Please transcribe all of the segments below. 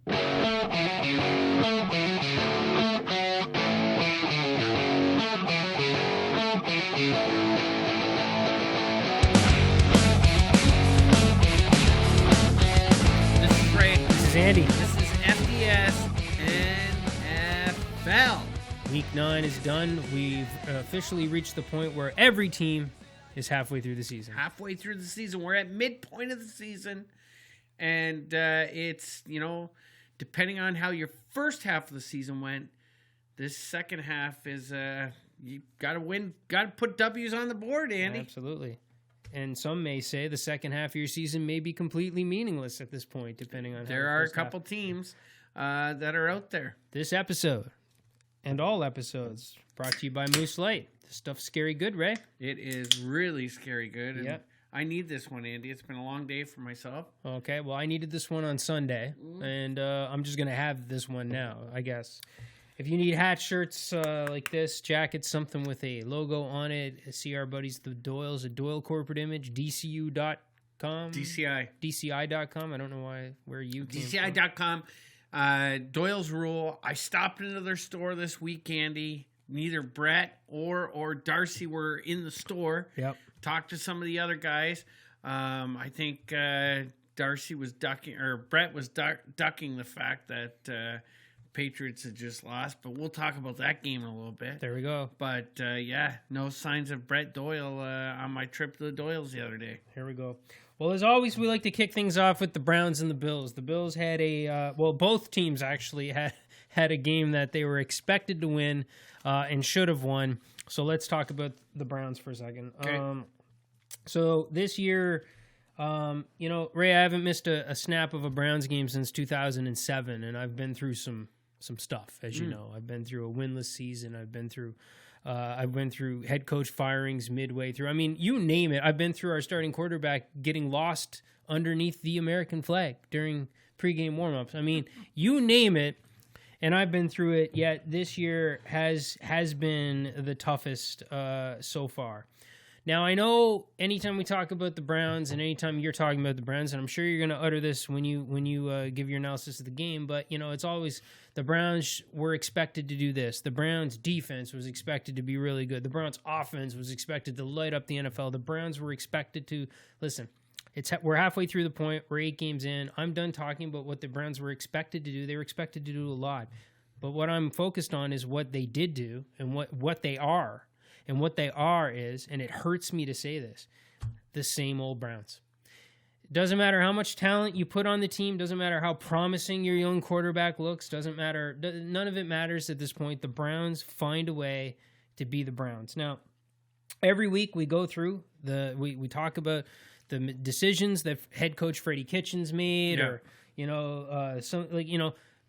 Andy. This is FDS NFL. Week 9 is done. We've officially reached the point where every team is halfway through the season. Halfway through the season. We're at midpoint of the season. And it's, depending on how your first half of the season went, this second half is, you got to win, got to put W's on the board, Andy. Absolutely. And some may say the second half of your season may be completely meaningless at this point, depending on how there are a couple teams that are out there. This episode and all episodes brought to you by Moose Light. This stuff's scary good, Ray. It is really scary good. And yep. I need this one, Andy. It's been a long day for myself. Okay, well, I needed this one on Sunday, and I'm just going to have this one now, I guess. If you need hat shirts like this, jackets, something with a logo on it, see our buddies, the Doyles, a Doyle corporate image, DCU.com. DCI.com. I don't know where you came from. DCI.com. Doyle's Rule. I stopped into their store this week, Andy. Neither Brett or Darcy were in the store. Yep. Talked to some of the other guys. I think Darcy was ducking, or Brett was ducking the fact that Patriots had just lost, but we'll talk about that game in a little bit. There we go. But, no signs of Brett Doyle on my trip to the Doyles the other day. Here we go. Well, as always, we like to kick things off with the Browns and the Bills. The Bills had both teams actually had a game that they were expected to win and should have won. So let's talk about the Browns for a second. Okay. So this year, Ray, I haven't missed a snap of a Browns game since 2007, and I've been through some stuff, as you know. I've been through a winless season. I've been through head coach firings midway through. I mean, you name it. I've been through our starting quarterback getting lost underneath the American flag during pregame warmups. I mean, you name it, and I've been through it. Yet this year has been the toughest so far. Now, I know anytime we talk about the Browns and anytime you're talking about the Browns, and I'm sure you're going to utter this when you give your analysis of the game, but, it's always the Browns were expected to do this. The Browns defense was expected to be really good. The Browns offense was expected to light up the NFL. The Browns were expected to, listen, we're halfway through the point. We're 8 games in. I'm done talking about what the Browns were expected to do. They were expected to do a lot. But what I'm focused on is what they did do and what they are. And what they are is, and it hurts me to say this, the same old Browns. Doesn't matter how much talent you put on the team, doesn't matter how promising your young quarterback looks, doesn't matter, none of it matters at this point. The Browns find a way to be the Browns. Now, every week we go through, we talk about the decisions that head coach Freddie Kitchens made, or,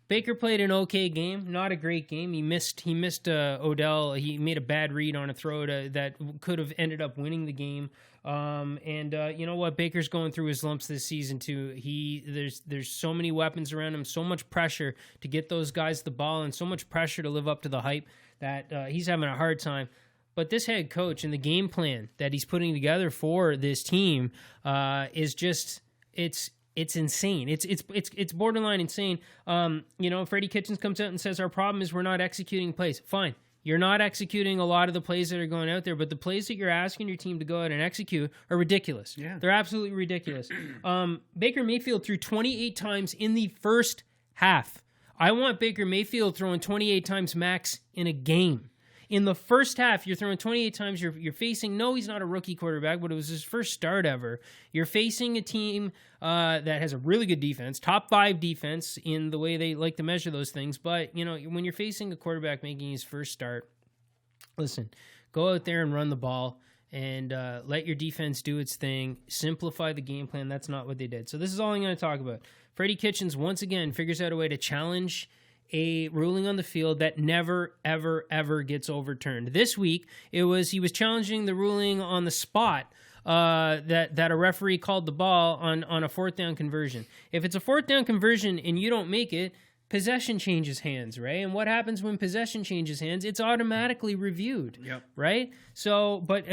Baker played an okay game, not a great game. He missed Odell. He made a bad read on a throw that could have ended up winning the game. You know what? Baker's going through his lumps this season too. There's so many weapons around him, so much pressure to get those guys the ball, and so much pressure to live up to the hype that he's having a hard time. But this head coach and the game plan that he's putting together for this team is just it's insane. It's borderline insane. Freddie Kitchens comes out and says our problem is we're not executing plays. Fine. You're not executing a lot of the plays that are going out there, but the plays that you're asking your team to go out and execute are ridiculous. Yeah. They're absolutely ridiculous. Baker Mayfield threw 28 times in the first half. I want Baker Mayfield throwing 28 times max in a game. In the first half, you're throwing 28 times. You're facing, no, he's not a rookie quarterback, but it was his first start ever. You're facing a team that has a really good defense, top 5 defense in the way they like to measure those things. But, when you're facing a quarterback making his first start, listen, go out there and run the ball and let your defense do its thing. Simplify the game plan. That's not what they did. So this is all I'm going to talk about. Freddie Kitchens, once again, figures out a way to challenge a ruling on the field that never, ever, ever gets overturned. This week, he was challenging the ruling on the spot that a referee called the ball on a 4th down conversion. If it's a 4th down conversion and you don't make it, possession changes hands, right? And what happens when possession changes hands? It's automatically reviewed, yep. Right? So, but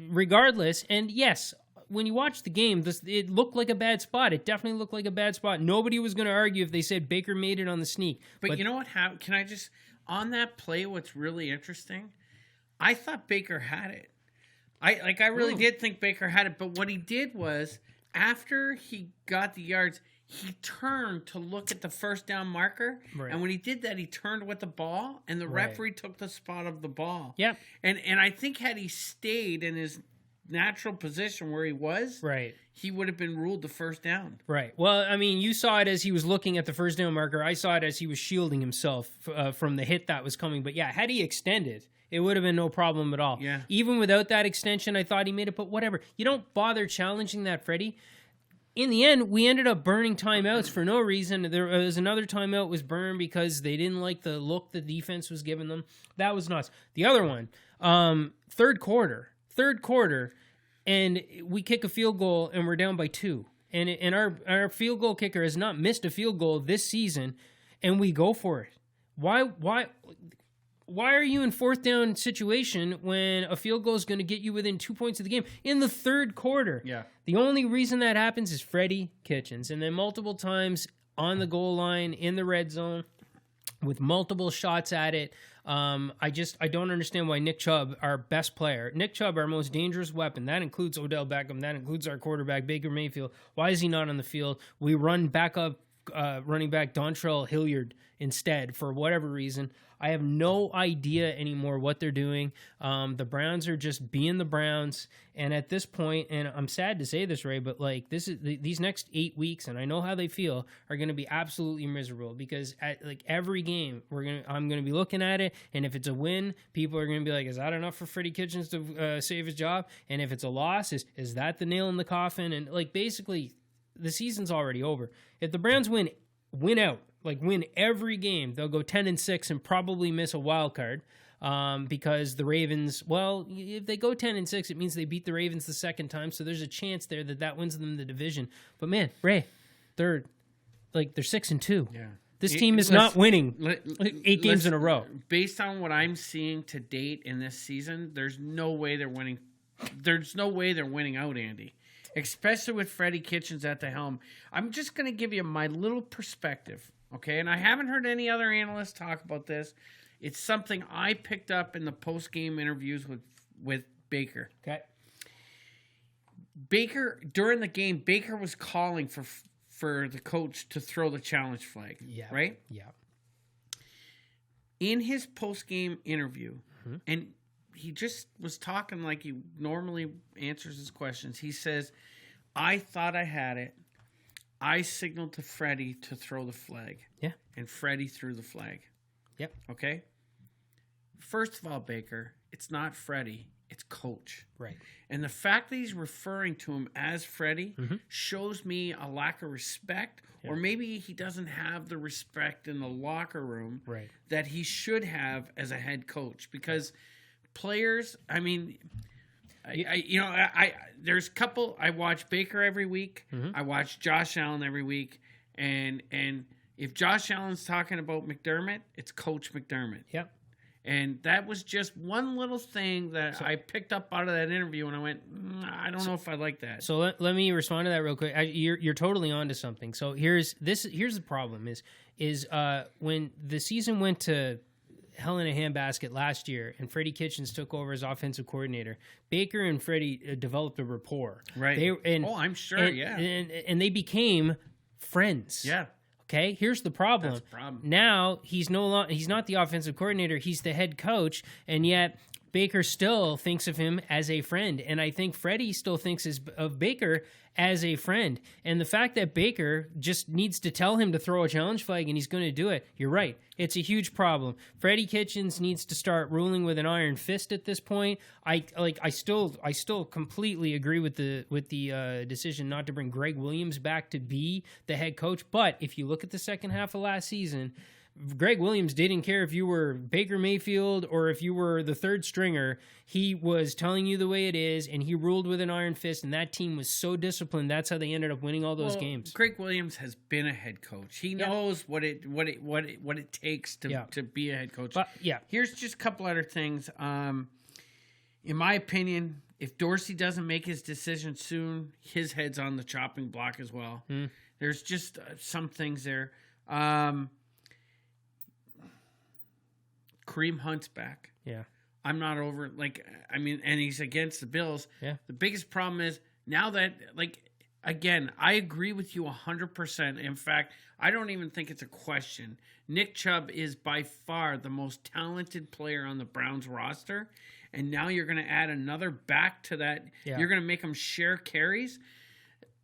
regardless, and yes, when you watch the game, it looked like a bad spot. It definitely looked like a bad spot. Nobody was going to argue if they said Baker made it on the sneak. But you know what? Can I just on that play? What's really interesting? I thought Baker had it. I really did think Baker had it. But what he did was after he got the yards, he turned to look at the first down marker. Right. And when he did that, he turned with the ball, and the referee took the spot of the ball. Yep. And I think had he stayed in his natural position where he was, he would have been ruled the first down. Right. Well, I mean, you saw it as he was looking at the first down marker. I saw it as he was shielding himself from the hit that was coming. But yeah, had he extended, it would have been no problem at all. Yeah. Even without that extension, I thought he made it, but whatever. You don't bother challenging that, Freddie. In the end, we ended up burning timeouts for no reason. There was another timeout was burned because they didn't like the look the defense was giving them. That was nuts. The other one, third quarter, and we kick a field goal and we're down by 2. And our field goal kicker has not missed a field goal this season, and we go for it. Why are you in fourth down situation when a field goal is going to get you within 2 points of the game in the third quarter? Yeah. The only reason that happens is Freddie Kitchens. And then multiple times on the goal line, in the red zone, with multiple shots at it. I don't understand why Nick Chubb, our best player, our most dangerous weapon, that includes Odell Beckham, that includes our quarterback, Baker Mayfield. Why is he not on the field? We run back up running back Dontrell Hilliard instead for whatever reason. I have no idea anymore what they're doing. The Browns are just being the Browns, and at this point, and I'm sad to say this, Ray, but like these next 8 weeks, and I know how they feel, are going to be absolutely miserable because at like every game I'm going to be looking at it, and if it's a win, people are going to be like, is that enough for Freddie Kitchens to save his job? And if it's a loss, is that the nail in the coffin? And like basically, the season's already over. If the Browns win out. Like win every game, they'll go 10-6 and probably miss a wild card because the Ravens. Well, if they go 10-6, it means they beat the Ravens the second time, so there's a chance there that wins them the division. But man, Ray, they're 6-2. Yeah, this team is not winning 8 games in a row. Based on what I'm seeing to date in this season, there's no way they're winning. There's no way they're winning out, Andy. Especially with Freddie Kitchens at the helm. I'm just going to give you my little perspective. Okay, and I haven't heard any other analysts talk about this. It's something I picked up in the post-game interviews with Baker. Okay. Baker, during the game, Baker was calling for the coach to throw the challenge flag. Yeah. Right? Yeah. In his post-game interview, and he just was talking like he normally answers his questions. He says, I thought I had it. I signaled to Freddie to throw the flag. Yeah. And Freddie threw the flag. Yep. Okay? First of all, Baker, it's not Freddie, it's Coach. Right. And the fact that he's referring to him as Freddie shows me a lack of respect, or maybe he doesn't have the respect in the locker room that he should have as a head coach. Because players, I mean... there's a couple. I watch Baker every week. I watch Josh Allen every week, and if Josh Allen's talking about McDermott, it's Coach McDermott. Yep. And that was just one little thing that I picked up out of that interview, and I went, I don't know if I like that. So let me respond to that real quick. You're totally onto something. So here's the problem is when the season went to hell in a handbasket last year, and Freddie Kitchens took over as offensive coordinator. Baker and Freddie developed a rapport, right? I'm sure, and they became friends. Yeah. Okay. Here's the problem. That's the problem. Now he's not the offensive coordinator. He's the head coach, and yet Baker still thinks of him as a friend, and I think Freddie still thinks of Baker as a friend. And the fact that Baker just needs to tell him to throw a challenge flag and he's going to do it, you're right. It's a huge problem. Freddie Kitchens needs to start ruling with an iron fist at this point. I still completely agree with the decision not to bring Greg Williams back to be the head coach. But if you look at the second half of last season, Greg Williams didn't care if you were Baker Mayfield or if you were the third stringer. He was telling you the way it is, and he ruled with an iron fist, and that team was so disciplined. That's how they ended up winning all those games. Greg Williams has been a head coach. He knows what it takes to be a head coach. But, here's just a couple other things. In my opinion, if Dorsey doesn't make his decision soon, his head's on the chopping block as well. There's just some things there. Kareem Hunt's back. Yeah. I'm not over and he's against the Bills. Yeah. The biggest problem is now that again, I agree with you 100%. In fact, I don't even think it's a question. Nick Chubb is by far the most talented player on the Browns roster. And now you're going to add another back to that. Yeah. You're going to make him share carries.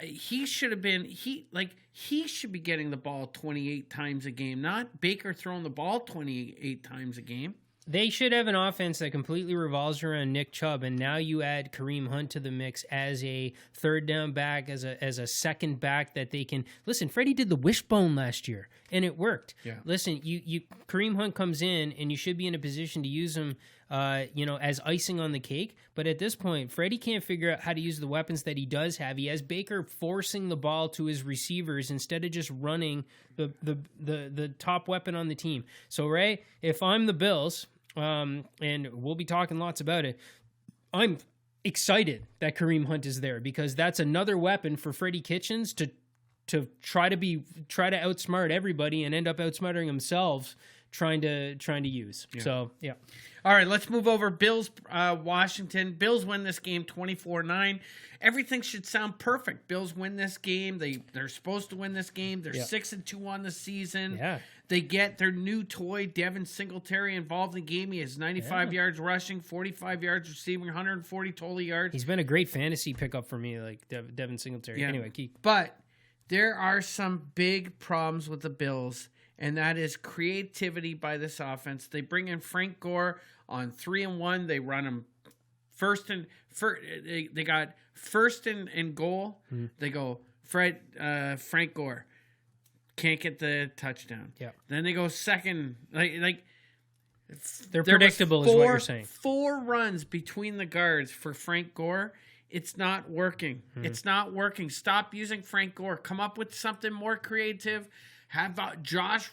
He should have been he should be getting the ball 28 times a game, not Baker throwing the ball 28 times a game. They should have an offense that completely revolves around Nick Chubb, and now you add Kareem Hunt to the mix as a third down back, as a second back that they can listen. Freddie did the wishbone last year, and it worked. Yeah. Listen, you Kareem Hunt comes in, and you should be in a position to use him, as icing on the cake. But at this point, Freddie can't figure out how to use the weapons that he does have. He has Baker forcing the ball to his receivers instead of just running the top weapon on the team. So Ray, if I'm the Bills. And we'll be talking lots about it. I'm excited that Kareem Hunt is there because that's another weapon for Freddie Kitchens to try to outsmart everybody and end up outsmarting themselves trying to use. Yeah. So, yeah. All right, let's move over. Bills, Washington. Bills win this game 24-9. Everything should sound perfect. Bills win this game. They're supposed to win this game. They're 6-2 on the season. Yeah. They get their new toy, Devin Singletary, involved in the game. He has 95 yards rushing, 45 yards receiving, 140 total yards. He's been a great fantasy pickup for me, like Devin Singletary. Yeah. Anyway, keep. But there are some big problems with the Bills, and that is creativity by this offense. They bring in Frank Gore on 3-1. They run him they got first and goal. Mm-hmm. They go Frank Gore. Can't get the touchdown. Yeah. Then they go second. They're predictable, is what you're saying. 4 runs between the guards for Frank Gore. It's not working. Mm-hmm. It's not working. Stop using Frank Gore. Come up with something more creative. Have Josh,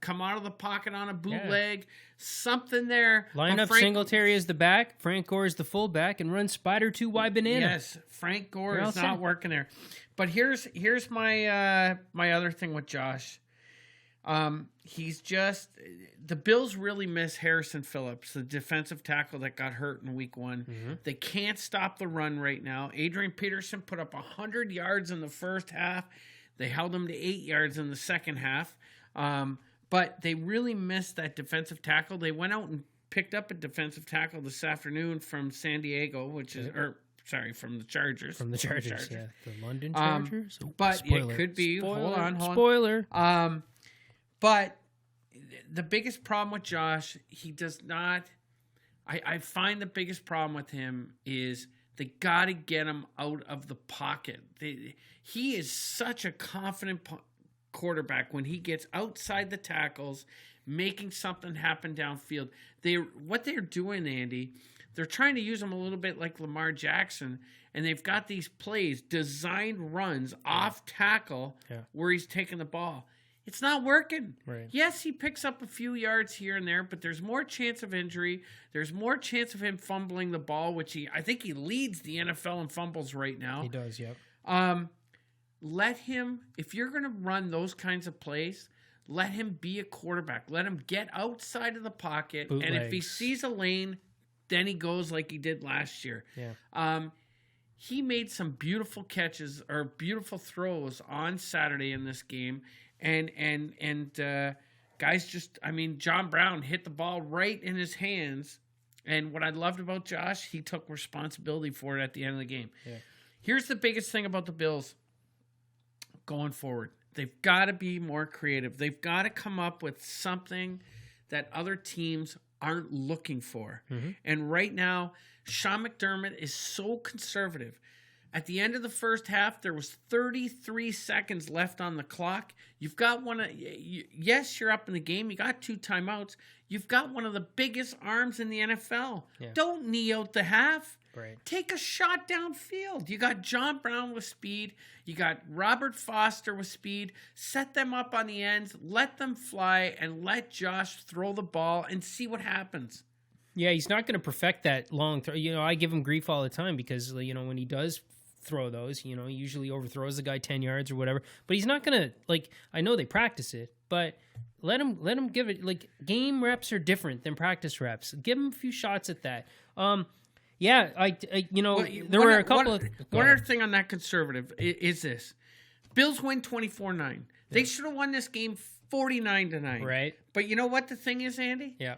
come out of the pocket on a bootleg. Yeah. Something there. Line up Singletary as the back. Frank Gore is the fullback, and run Spider 2 wide banana. Yes, Frank Gore is not working there. But here's my my other thing with Josh. He's just the Bills really miss Harrison Phillips, the defensive tackle that got hurt in week 1. Mm-hmm. They can't stop the run right now. Adrian Peterson put up 100 yards in the first half. They held him to 8 yards in the second half. But they really missed that defensive tackle. They went out and picked up a defensive tackle this afternoon from San Diego, from the Chargers. From the Chargers, yeah. The London Chargers? But spoiler. It could be. Spoiler. Hold on. Spoiler. But the biggest problem with Josh, he does not... I find the biggest problem with him is they got to get him out of the pocket. He is such a confident quarterback when he gets outside the tackles, making something happen downfield. What they're doing, Andy... They're trying to use him a little bit like Lamar Jackson, and they've got these plays, designed runs off tackle where he's taking the ball. It's not working. Right. Yes, he picks up a few yards here and there, but there's more chance of injury. There's more chance of him fumbling the ball, which I think he leads the NFL in fumbles right now. He does, yep. Let him, if you're going to run those kinds of plays, let him be a quarterback. Let him get outside of the pocket, and if he sees a lane, then he goes like he did last year. Yeah. He made some beautiful catches or beautiful throws on Saturday in this game. And guys John Brown hit the ball right in his hands. And what I loved about Josh, he took responsibility for it at the end of the game. Yeah. Here's the biggest thing about the Bills going forward. They've got to be more creative. They've got to come up with something that other teams aren't looking for. Mm-hmm. And right now, Sean McDermott is so conservative. At the end of the first half, there was 33 seconds left on the clock. You've got yes, you're up in the game. You got 2 timeouts. You've got one of the biggest arms in the NFL. Yeah. Don't knee out the half. Right. Take a shot downfield. You got John Brown with speed. You got Robert Foster with speed. Set them up on the ends. Let them fly and let Josh throw the ball and see what happens. Yeah, he's not going to perfect that long throw. I give him grief all the time because, when he does throw those, he usually overthrows the guy 10 yards or whatever. But he's not going to, I know they practice it, but let him give it, game reps are different than practice reps. Give him a few shots at that. Yeah, there were a couple of... One other thing on that conservative is this. Bills win 24-9. They should have won this game 49-9. Right. But you know what the thing is, Andy? Yeah.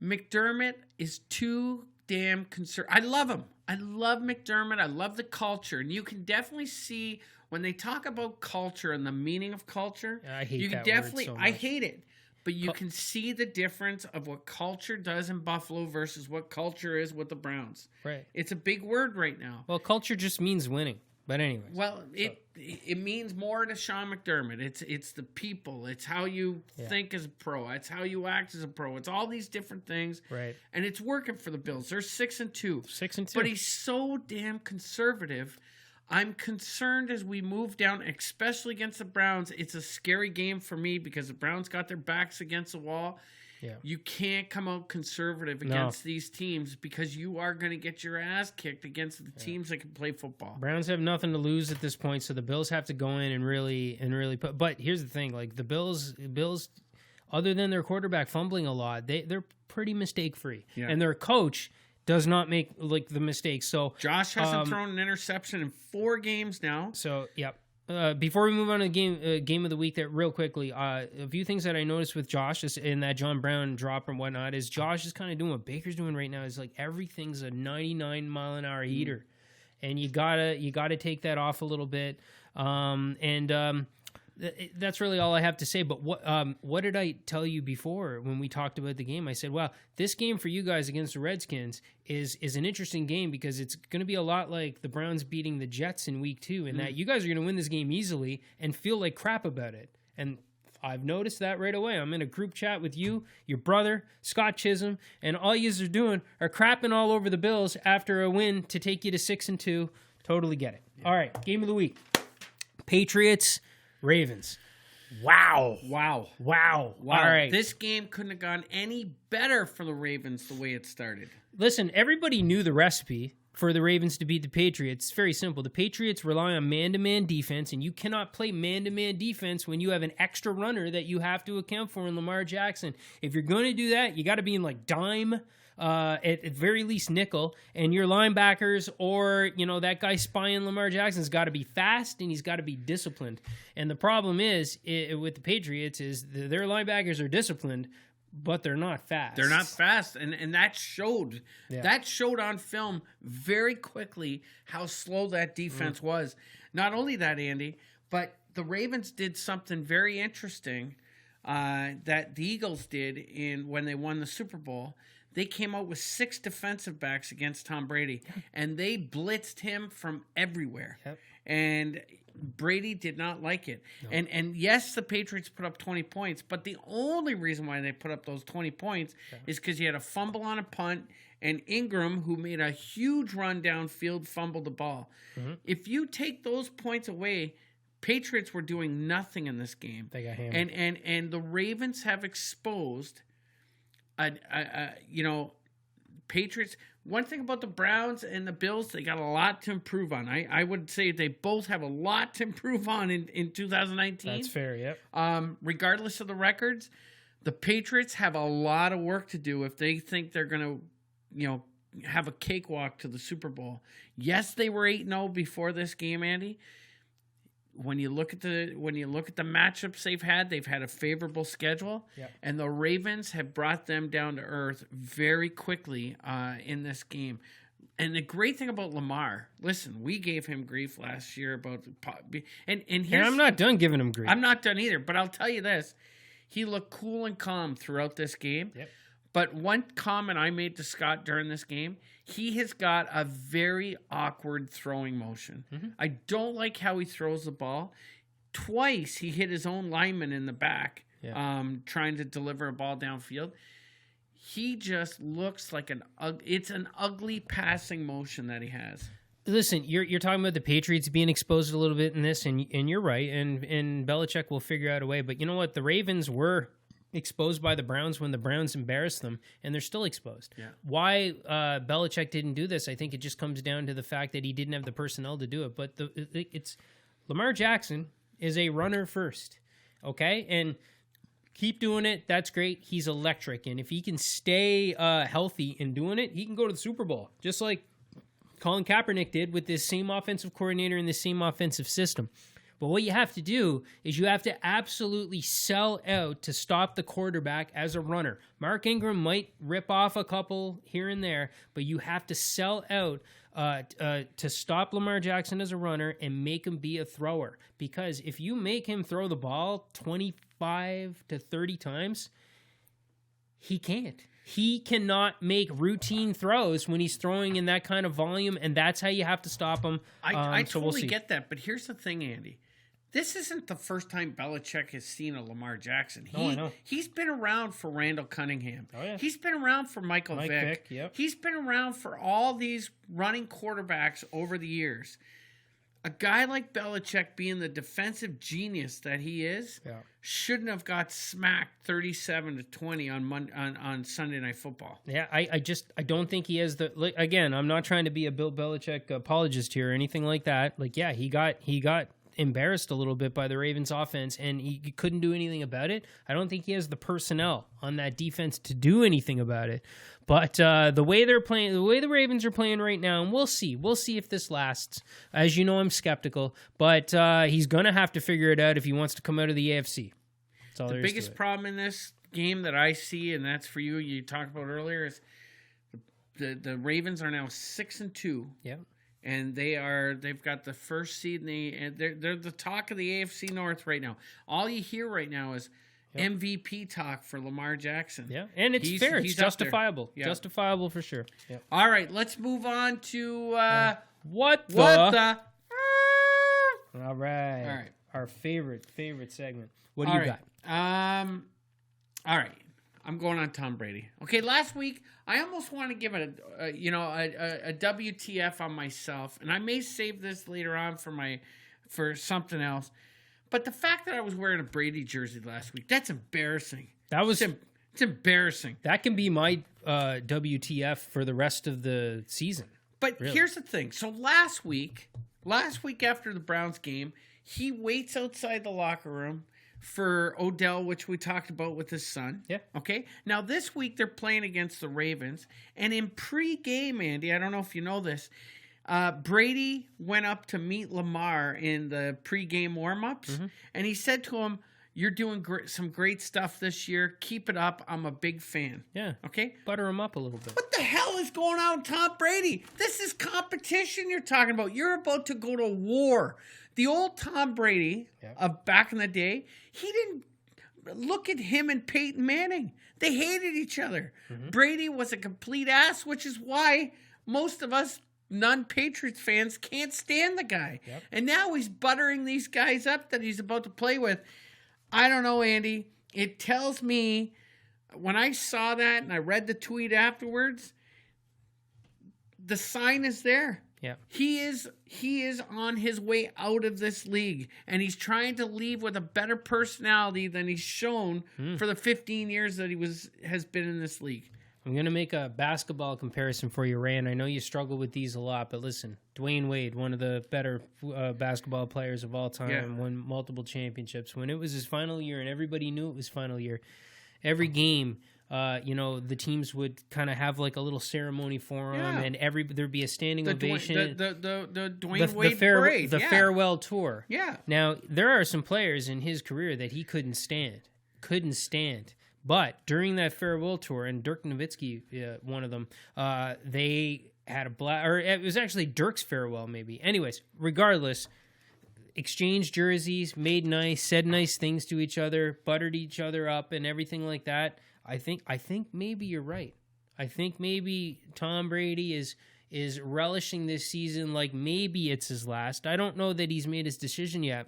McDermott is too damn conservative. I love him. I love McDermott. I love the culture. And you can definitely see when they talk about culture and the meaning of culture. I hate you can that definitely, word so much. I hate it. But you can see the difference of what culture does in Buffalo versus what culture is with the Browns. Right. It's a big word right now. Well, culture just means winning. But anyways. Well, it means more to Sean McDermott. It's the people. It's how you think as a pro. It's how you act as a pro. It's all these different things. Right. And it's working for the Bills. They're 6-2. 6-2. But he's so damn conservative. I'm concerned as we move down, especially against the Browns. It's a scary game for me because the Browns got their backs against the wall. Yeah. You can't come out conservative against these teams because you are going to get your ass kicked against the teams that can play football. Browns have nothing to lose at this point, so the Bills have to go in and really put. But here's the thing: the Bills, other than their quarterback fumbling a lot, they're pretty mistake free, and their coach does not make the mistakes. So Josh hasn't thrown an interception in 4 games now. So yep. Before we move on to the game of the week, real quickly, a few things that I noticed with Josh is in that John Brown drop and whatnot is Josh is kind of doing what Baker's doing right now. Is everything's a 99 mile an hour heater, and you gotta take that off a little bit. That's really all I have to say. But what did I tell you before when we talked about the game? I said, well, this game for you guys against the Redskins is an interesting game because it's going to be a lot like the Browns beating the Jets in week 2 in that you guys are going to win this game easily and feel like crap about it. And I've noticed that right away. I'm in a group chat with you, your brother, Scott Chisholm, and all you are doing are crapping all over the Bills after a win to take you to 6-2. Totally get it. Yeah. All right, game of the week. Patriots, Ravens. Wow. All right. This game couldn't have gone any better for the Ravens the way it started. Listen, everybody knew the recipe for the Ravens to beat the Patriots. It's very simple. The Patriots rely on man-to-man defense, and you cannot play man-to-man defense when you have an extra runner that you have to account for in Lamar Jackson. If you're going to do that, you got to be in dime, at very least nickel, and your linebackers or that guy spying Lamar Jackson's got to be fast and he's got to be disciplined. And the problem is with the Patriots is their linebackers are disciplined, but they're not fast. They're not fast, and that showed. Yeah. That showed on film very quickly how slow that defense was. Not only that, Andy, but the Ravens did something very interesting that the Eagles did when they won the Super Bowl. They came out with 6 defensive backs against Tom Brady, and they blitzed him from everywhere. Yep. And Brady did not like it. No. And yes, the Patriots put up 20 points, but the only reason why they put up those 20 points is because you had a fumble on a punt, and Ingram, who made a huge run downfield, fumbled the ball. Mm-hmm. If you take those points away, Patriots were doing nothing in this game. They got hammered. And the Ravens have exposed Patriots. One thing about the Browns and the Bills, they got a lot to improve on. I would say they both have a lot to improve on in 2019. That's fair, yep. Regardless of the records, the Patriots have a lot of work to do if they think they're going to, have a cakewalk to the Super Bowl. Yes, they were 8-0 before this game, Andy. When you look at the matchups they've had a favorable schedule, and the Ravens have brought them down to earth very quickly in this game. And the great thing about Lamar, listen, we gave him grief last year about and I'm not done giving him grief. I'm not done either, but I'll tell you this: he looked cool and calm throughout this game. Yep. But one comment I made to Scott during this game, he has got a very awkward throwing motion. Mm-hmm. I don't like how he throws the ball. Twice he hit his own lineman in the back, trying to deliver a ball downfield. He just looks like it's an ugly passing motion that he has. Listen, you're talking about the Patriots being exposed a little bit in this, and you're right, and Belichick will figure out a way. But you know what? The Ravens were exposed by the Browns when the Browns embarrassed them, and they're still exposed. Yeah. Why Belichick didn't do this, I think it just comes down to the fact that he didn't have the personnel to do it. But it's Lamar Jackson is a runner first, okay? And keep doing it. That's great. He's electric. And if he can stay healthy in doing it, he can go to the Super Bowl, just like Colin Kaepernick did with this same offensive coordinator and this same offensive system. But what you have to do is you have to absolutely sell out to stop the quarterback as a runner. Mark Ingram might rip off a couple here and there, but you have to sell out to stop Lamar Jackson as a runner and make him be a thrower. Because if you make him throw the ball 25 to 30 times, he can't. He cannot make routine throws when he's throwing in that kind of volume, and that's how you have to stop him. I totally get that, but here's the thing, Andy. This isn't the first time Belichick has seen a Lamar Jackson. I know. He's been around for Randall Cunningham. Oh, yeah. He's been around for Mike Vick. Yep. He's been around for all these running quarterbacks over the years. A guy like Belichick, being the defensive genius that he is, shouldn't have got smacked 37-20 on Sunday Night Football. Yeah, I don't think he has the. Again, I'm not trying to be a Bill Belichick apologist here or anything like that. Like, yeah, he got embarrassed a little bit by the Ravens offense, and he couldn't do anything about it. I don't think he has the personnel on that defense to do anything about it. But the way they're playing, the way the Ravens are playing right now, and we'll see if this lasts. As you know, I'm skeptical, but he's going to have to figure it out if he wants to come out of the AFC. That's all the biggest problem in this game that I see, and that's for you talked about earlier, is the Ravens are now 6-2. Yeah. And they've got the first seed, and they're the talk of the AFC North right now. All you hear right now is MVP talk for Lamar Jackson. Yeah, and it's fair. It's justifiable. Yeah. Justifiable for sure. Yeah. All right, let's move on to what the. All right. Our favorite segment. What do you got? All right. I'm going on Tom Brady. Okay, last week I almost want to give it a WTF on myself, and I may save this later on for something else. But the fact that I was wearing a Brady jersey last week, that's embarrassing. It's embarrassing. That can be my WTF for the rest of the season. But here's the thing. So last week after the Browns game, he waits outside the locker room for Odell, which we talked about with his son. Yeah. Okay. Now this week they're playing against the Ravens, and in pre-game, Andy, I don't know if you know this, Brady went up to meet Lamar in the pre-game warm-ups, and he said to him, "You're doing some great stuff this year. Keep it up. I'm a big fan." Yeah. Okay. Butter him up a little bit. What the hell is going on with Tom Brady? This is competition you're talking about. You're about to go to war. The old Tom Brady of back in the day, he didn't look at him and Peyton Manning. They hated each other. Brady was a complete ass, which is why most of us non-Patriots fans can't stand the guy. Yep. And now he's buttering these guys up that he's about to play with. I don't know, Andy. It tells me, when I saw that and I read the tweet afterwards, the sign is there. Yeah. He is on his way out of this league, and he's trying to leave with a better personality than he's shown for the 15 years that has been in this league. I'm going to make a basketball comparison for you, Ray, and I know you struggle with these a lot, but listen, Dwayne Wade, one of the better basketball players of all time, won multiple championships. When it was his final year and everybody knew it was final year, every game, the teams would kind of have like a little ceremony for him, and there'd be a standing ovation. The Dwayne Wade parade. The farewell tour. Yeah. Now, there are some players in his career that he couldn't stand. But during that farewell tour, and Dirk Nowitzki, one of them, they had a blast, or it was actually Dirk's farewell, maybe. Anyways, regardless, exchanged jerseys, made nice, said nice things to each other, buttered each other up, and everything like that. I think maybe you're right. I think maybe Tom Brady is relishing this season like maybe it's his last. I don't know that he's made his decision yet,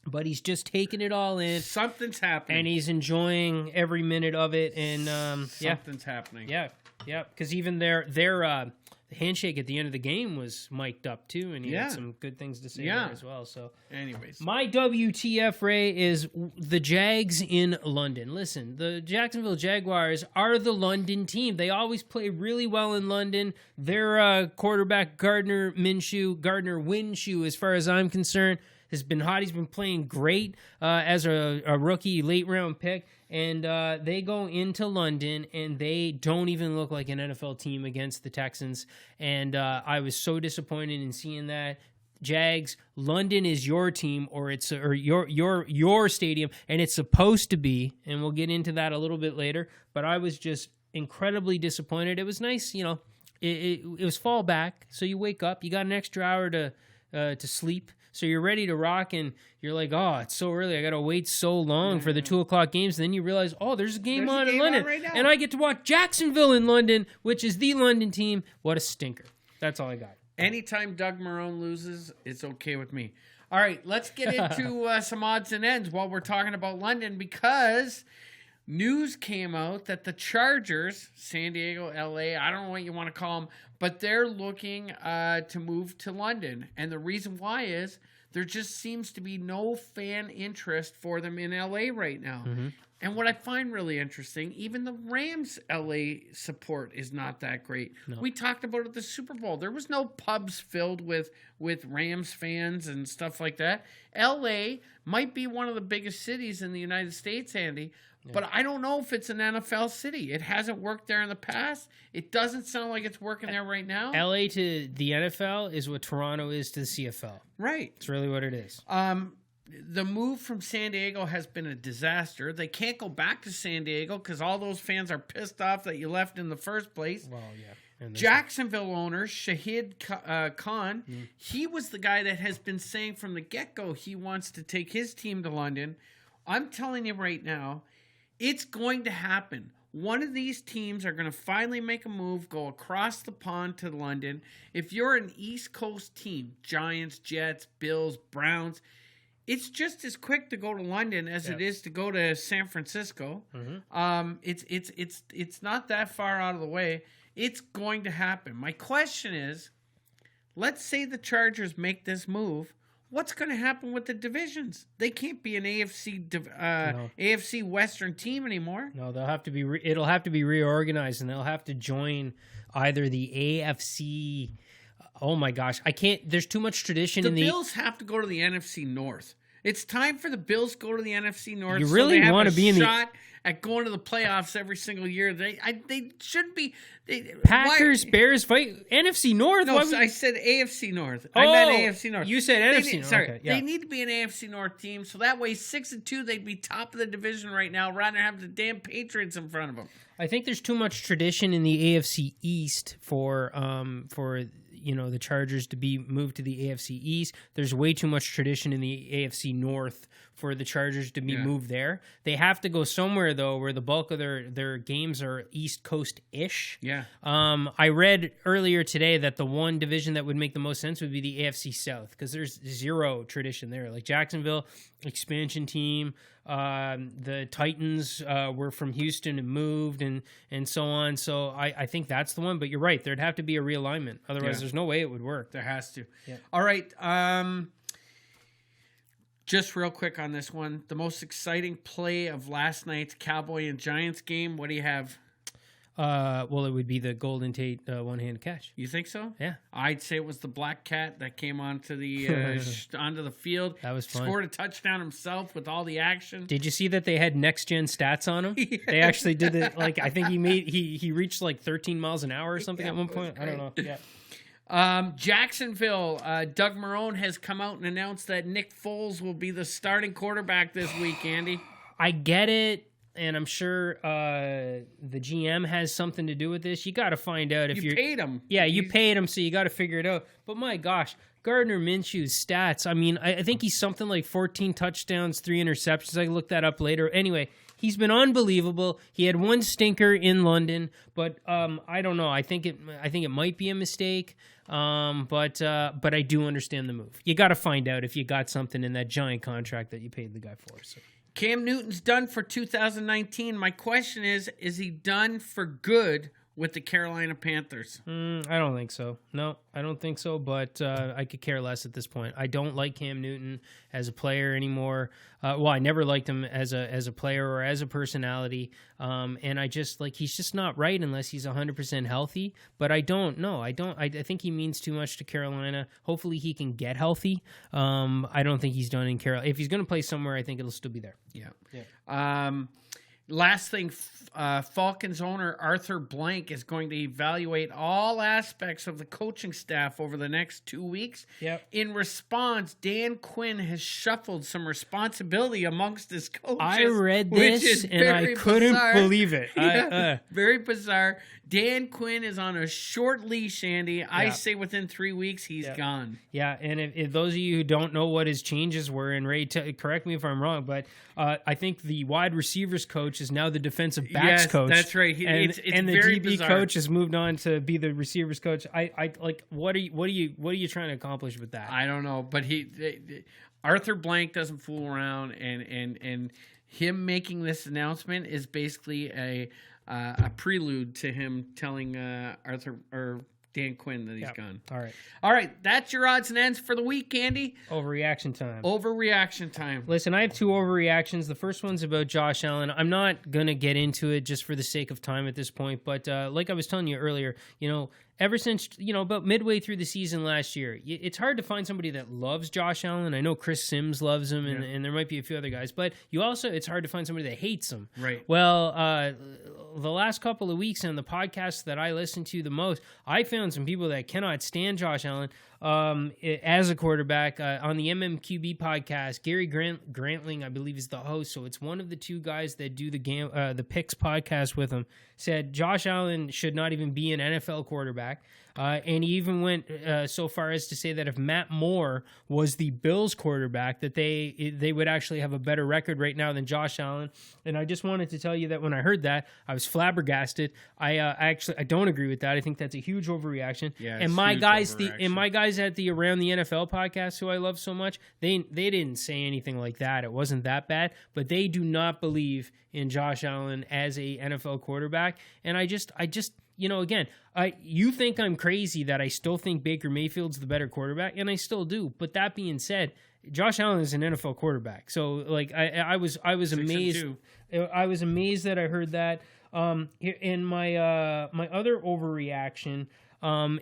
but he's just taking it all in. Something's happening, and he's enjoying every minute of it. And something's happening. Yeah. Because even their the handshake at the end of the game was mic'd up too, and he had some good things to say there as well. So, anyways, my WTF, Ray, is the Jags in London. Listen, the Jacksonville Jaguars are the London team. They always play really well in London. Their quarterback Gardner Minshew, as far as I'm concerned, has been hot. He's been playing great as a rookie late round pick. And they go into London, and they don't even look like an NFL team against the Texans. And I was so disappointed in seeing that. Jags, London is your team, or your stadium, and it's supposed to be. And we'll get into that a little bit later. But I was just incredibly disappointed. It was nice, It was fall back, so you wake up, you got an extra hour to sleep. So you're ready to rock, and you're like, oh, it's so early. I got to wait so long for the 2 o'clock games. And then you realize, oh, there's a game on in London. Right, and I get to watch Jacksonville in London, which is the London team. What a stinker. That's all I got. Anytime Doug Marrone loses, it's okay with me. All right, let's get into some odds and ends while we're talking about London, because news came out that the Chargers, San Diego, LA, I don't know what you want to call them, but they're looking to move to London. And the reason why is there just seems to be no fan interest for them in LA right now. Mm-hmm. And what I find really interesting, even the Rams LA support is not that great. No. We talked about it at the Super Bowl. There was no pubs filled with Rams fans and stuff like that. LA might be one of the biggest cities in the United States, Andy, but I don't know if it's an NFL city. It hasn't worked there in the past. It doesn't sound like it's working there right now. LA to the NFL is what Toronto is to the CFL. Right. It's really what it is. The move from San Diego has been a disaster. They can't go back to San Diego because all those fans are pissed off that you left in the first place. Well, yeah. Jacksonville owner Shahid Khan, he was the guy that has been saying from the get-go he wants to take his team to London. I'm telling you right now, it's going to happen. One of these teams are going to finally make a move, go across the pond to London. If you're an East Coast team, Giants, Jets, Bills, Browns, it's just as quick to go to London as it is to go to San Francisco. Mm-hmm. It's not that far out of the way. It's going to happen. My question is, let's say the Chargers make this move. What's going to happen with the divisions? They can't be an AFC Western team anymore. No, they'll have to be. It'll have to be reorganized, and they'll have to join either the AFC. Oh my gosh, I can't. There's too much tradition. The Bills have to go to the NFC North. It's time for the Bills to go to the NFC North. You really want to be in the shot at going to the playoffs every single year. They should be. Packers, Bears fight NFC North. No, I said AFC North. I meant AFC North. You said NFC North. Sorry, okay, yeah. They need to be an AFC North team, so that way 6-2 they'd be top of the division right now, rather than have the damn Patriots in front of them. I think there's too much tradition in the AFC East for the Chargers to be moved to the AFC East. There's way too much tradition in the AFC North for the Chargers to be moved there. They have to go somewhere, though, where the bulk of their games are East Coast-ish. Yeah. I read earlier today that the one division that would make the most sense would be the AFC South, because there's zero tradition there. Like Jacksonville, expansion team. The Titans were from Houston and moved and so on. So I think that's the one. But you're right. There'd have to be a realignment. Otherwise, there's no way it would work. There has to. Yeah. All right. Just real quick on this one. The most exciting play of last night's Cowboy and Giants game. What do you have? Well, it would be the Golden Tate one-handed catch. You think so? Yeah. I'd say it was the black cat that came onto the onto the field. That was fun. Scored a touchdown himself with all the action. Did you see that they had next-gen stats on him? Yeah. They actually did it. Like, I think he reached like 13 miles an hour or something at one point. I don't know. Yeah. Jacksonville, Doug Marrone has come out and announced that Nick Foles will be the starting quarterback this week, Andy. I get it. And I'm sure the GM has something to do with this. You got to find out if you paid him. Yeah, you paid him, so you got to figure it out. But my gosh, Gardner Minshew's stats. I mean, I think he's something like 14 touchdowns, 3 interceptions. I can look that up later. Anyway, he's been unbelievable. He had one stinker in London, but I don't know. I think it might be a mistake. But I do understand the move. You got to find out if you got something in that giant contract that you paid the guy for. So. Cam Newton's done for 2019. My question is he done for good, with the Carolina Panthers? I don't think so. No, I don't think so, but I could care less at this point. I don't like Cam Newton as a player anymore. Well, I never liked him as a player or as a personality, and I just, like, he's just not right unless he's 100% healthy, but I don't know. I think he means too much to Carolina. Hopefully he can get healthy. I don't think he's done in Carolina. If he's going to play somewhere, I think it'll still be there. Yeah. Last thing, Falcons owner Arthur Blank is going to evaluate all aspects of the coaching staff over the next 2 weeks. Yep. In response, Dan Quinn has shuffled some responsibility amongst his coaches. I read this and I couldn't believe it. Yeah, very bizarre. Dan Quinn is on a short leash, Andy. I say within 3 weeks, he's gone. Yeah, and if those of you who don't know what his changes were, and Ray, correct me if I'm wrong, but I think the wide receivers coach is now the defensive backs coach. That's right. It's and the very DB bizarre. coach has moved on to be the receivers coach. I like, what are you trying to accomplish with that? I don't know, but Arthur Blank doesn't fool around, and him making this announcement is basically a prelude to him telling Arthur or Dan Quinn that he's gone. All right. That's your odds and ends for the week, Andy. Overreaction time. Listen, I have 2 overreactions. The first one's about Josh Allen. I'm not going to get into it just for the sake of time at this point, but like I was telling you earlier, ever since, about midway through the season last year, it's hard to find somebody that loves Josh Allen. I know Chris Sims loves him, and there might be a few other guys, but it's hard to find somebody that hates him. Right. Well, the last couple of weeks on the podcasts that I listen to the most, I found some people that cannot stand Josh Allen as a quarterback. On the MMQB podcast, Gary Grantling, I believe, is the host, so it's one of the 2 guys that do the Picks podcast with him, said Josh Allen should not even be an NFL quarterback. And he even went so far as to say that if Matt Moore was the Bills quarterback, that they would actually have a better record right now than Josh Allen. And I just wanted to tell you that when I heard that, I was flabbergasted. I don't agree with that. I think that's a huge overreaction. Yeah, and my guys at the Around the NFL podcast, who I love so much, they didn't say anything like that. It wasn't that bad, but they do not believe in Josh Allen as a NFL quarterback. And I just again, you think I'm crazy that I still think Baker Mayfield's the better quarterback, and I still do. But that being said, Josh Allen is an NFL quarterback. So, like, I was amazed. I was amazed that I heard that. And my other overreaction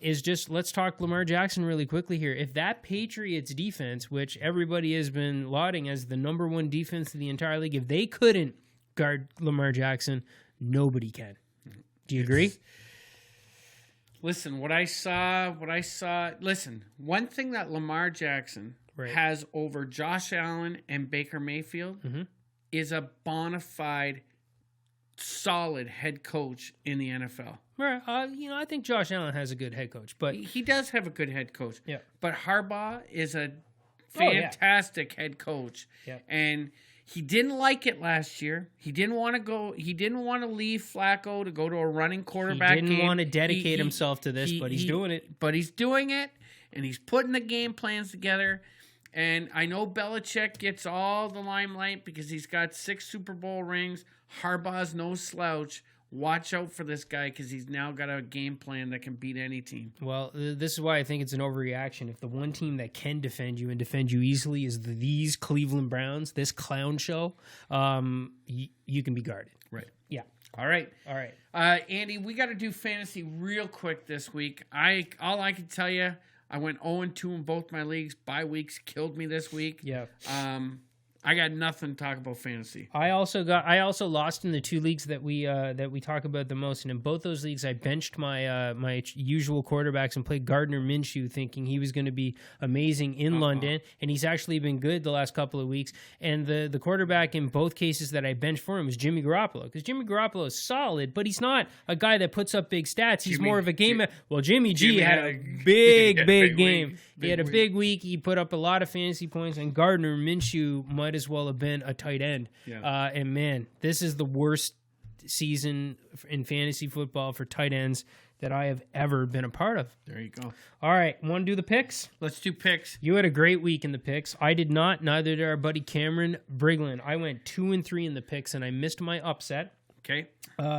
is just, let's talk Lamar Jackson really quickly here. If that Patriots defense, which everybody has been lauding as the number 1 defense in the entire league, if they couldn't guard Lamar Jackson, nobody can. Do you agree? Listen, what I saw. Listen, one thing that Lamar Jackson has over Josh Allen and Baker Mayfield is a bona fide, solid head coach in the NFL. Right. I think Josh Allen has a good head coach, but he does have a good head coach. Yeah. But Harbaugh is a fantastic head coach. Yeah. And he didn't like it last year. He didn't want to go. He didn't want to leave Flacco to go to a running quarterback. He didn't want to dedicate himself to this, but he's doing it. But he's doing it, and he's putting the game plans together. And I know Belichick gets all the limelight because he's got 6 Super Bowl rings. Harbaugh's no slouch. Watch out for this guy because he's now got a game plan that can beat any team. Well, this is why I think it's an overreaction. If the one team that can defend you and defend you easily is these Cleveland Browns, this clown show, you can be guarded. Right. Yeah. All right. Andy, we got to do fantasy real quick this week. All I can tell you, I went 0-2 in both my leagues. Bye weeks killed me this week. Yeah. I got nothing to talk about fantasy. I also lost in the 2 leagues that we talk about the most, and in both those leagues I benched my usual quarterbacks and played Gardner Minshew, thinking he was going to be amazing in London, and he's actually been good the last couple of weeks. And the quarterback in both cases that I benched for him was Jimmy Garoppolo, because Jimmy Garoppolo is solid, but he's not a guy that puts up big stats. He's more of a game. Jimmy G had a big game. He had a big week. He put up a lot of fantasy points, and Gardner Minshew might as well have been a tight end. Yeah. And man, this is the worst season in fantasy football for tight ends that I have ever been a part of. There you go. All right, want to do the picks? Let's do picks. You had a great week in the picks. I did not. Neither did our buddy Cameron Briglin. I went 2-3 in the picks, and I missed my upset. Okay.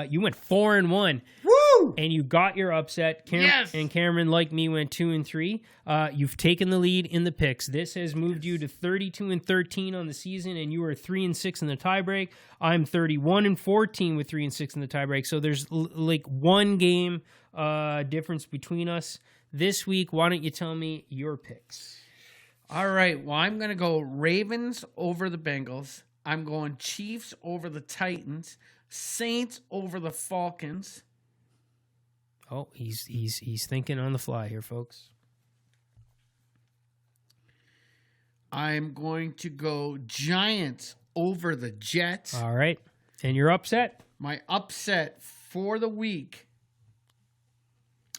You went 4-1. Woo! and you got your upset. Yes. And Cameron, like me, went 2-3. You've taken the lead in the picks. This has moved you to 32-13 on the season, and you are 3-6 in the tiebreak. I'm 31-14 with 3-6 in the tiebreak. So there's like one game difference between us this week. Why don't you tell me your picks? All right. Well, I'm going to go Ravens over the Bengals. I'm going Chiefs over the Titans. Saints over the Falcons. Oh, he's thinking on the fly here, folks. I'm going to go Giants over the Jets. All right. And you're upset? My upset for the week.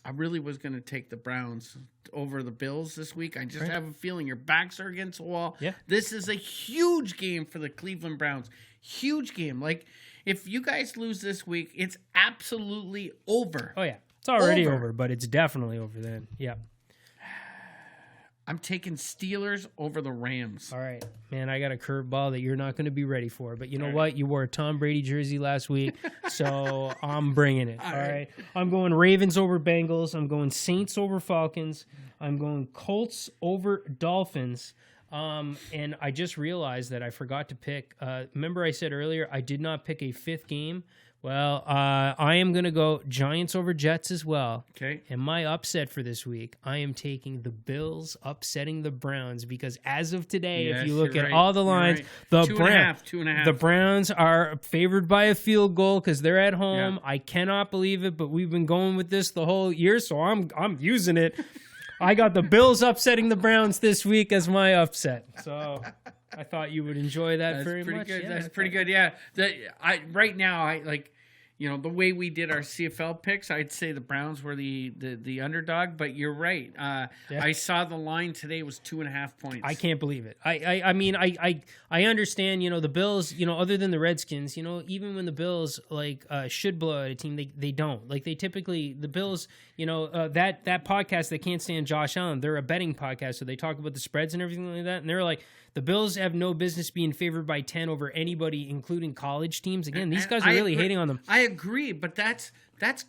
I really was going to take the Browns over the Bills this week. I just have a feeling your backs are against the wall. Yeah. This is a huge game for the Cleveland Browns. Huge game. Like, if you guys lose this week, it's absolutely over. Oh, yeah. It's already over, but it's definitely over then. Yeah. I'm taking Steelers over the Rams. All right. Man, I got a curveball that you're not going to be ready for. But you know what? You wore a Tom Brady jersey last week, so I'm bringing it. All right. I'm going Ravens over Bengals. I'm going Saints over Falcons. I'm going Colts over Dolphins. And I just realized that I forgot to pick. Remember I said earlier I did not pick a fifth game? Well, I am going to go Giants over Jets as well. Okay. And my upset for this week, I am taking the Bills upsetting the Browns because as of today, if you look at all the lines, the Browns are favored by a field goal because they're at home. Yeah. I cannot believe it, but we've been going with this the whole year, so I'm using it. I got the Bills upsetting the Browns this week as my upset. So I thought you would enjoy that very much. Good. Yeah, that's pretty good. Yeah. Right now, the way we did our CFL picks, I'd say the Browns were the underdog, but you're right. I saw the line today was 2.5 points. I can't believe it. I mean, I understand, the Bills, other than the Redskins, even when the Bills should blow out a team, they don't. Like they typically, the Bills, that podcast, they can't stand Josh Allen. They're a betting podcast, so they talk about the spreads and everything like that. And they're like, the Bills have no business being favored by 10 over anybody, including college teams. Again, these guys are really hating on them. I agree, but that's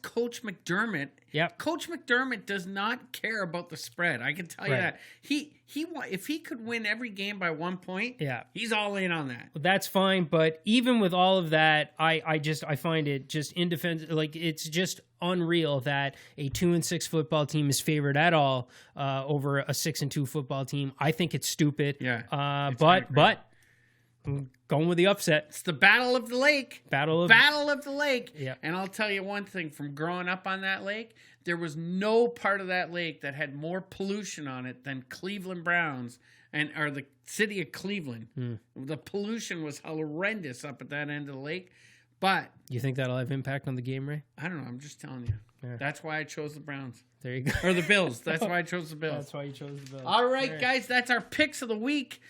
Coach McDermott. Yeah. Coach McDermott does not care about the spread. I can tell you that. If he could win every game by 1 point, he's all in on that. Well, that's fine, but even with all of that, I find it just indefensible. Like it's just unreal that a 2-6 football team is favored at all over a 6-2 football team. I think it's stupid. Yeah. But I'm going with the upset. It's the Battle of the Lake. Battle of the Lake. Yeah. And I'll tell you one thing, from growing up on that lake, there was no part of that lake that had more pollution on it than Cleveland Browns or the city of Cleveland. The pollution was horrendous up at that end of the lake. But you think that'll have impact on the game, Ray? I don't know. I'm just telling you. Yeah. That's why I chose the Browns. There you go. Or the Bills. That's why I chose the Bills. That's why you chose the Bills. All right, guys. That's our picks of the week.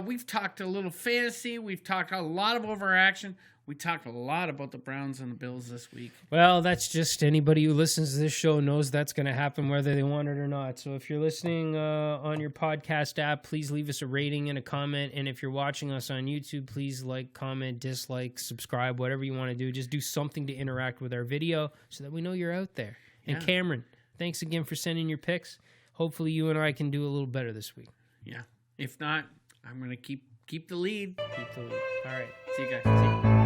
We've talked a little fantasy. We've talked a lot of overaction. We talked a lot about the Browns and the Bills this week. Well, that's just anybody who listens to this show knows that's going to happen whether they want it or not. So if you're listening on your podcast app, please leave us a rating and a comment. And if you're watching us on YouTube, please like, comment, dislike, subscribe, whatever you want to do. Just do something to interact with our video so that we know you're out there. And Cameron, thanks again for sending your picks. Hopefully you and I can do a little better this week. Yeah. If not, I'm going to keep the lead. Keep the lead. All right. See you guys. See you.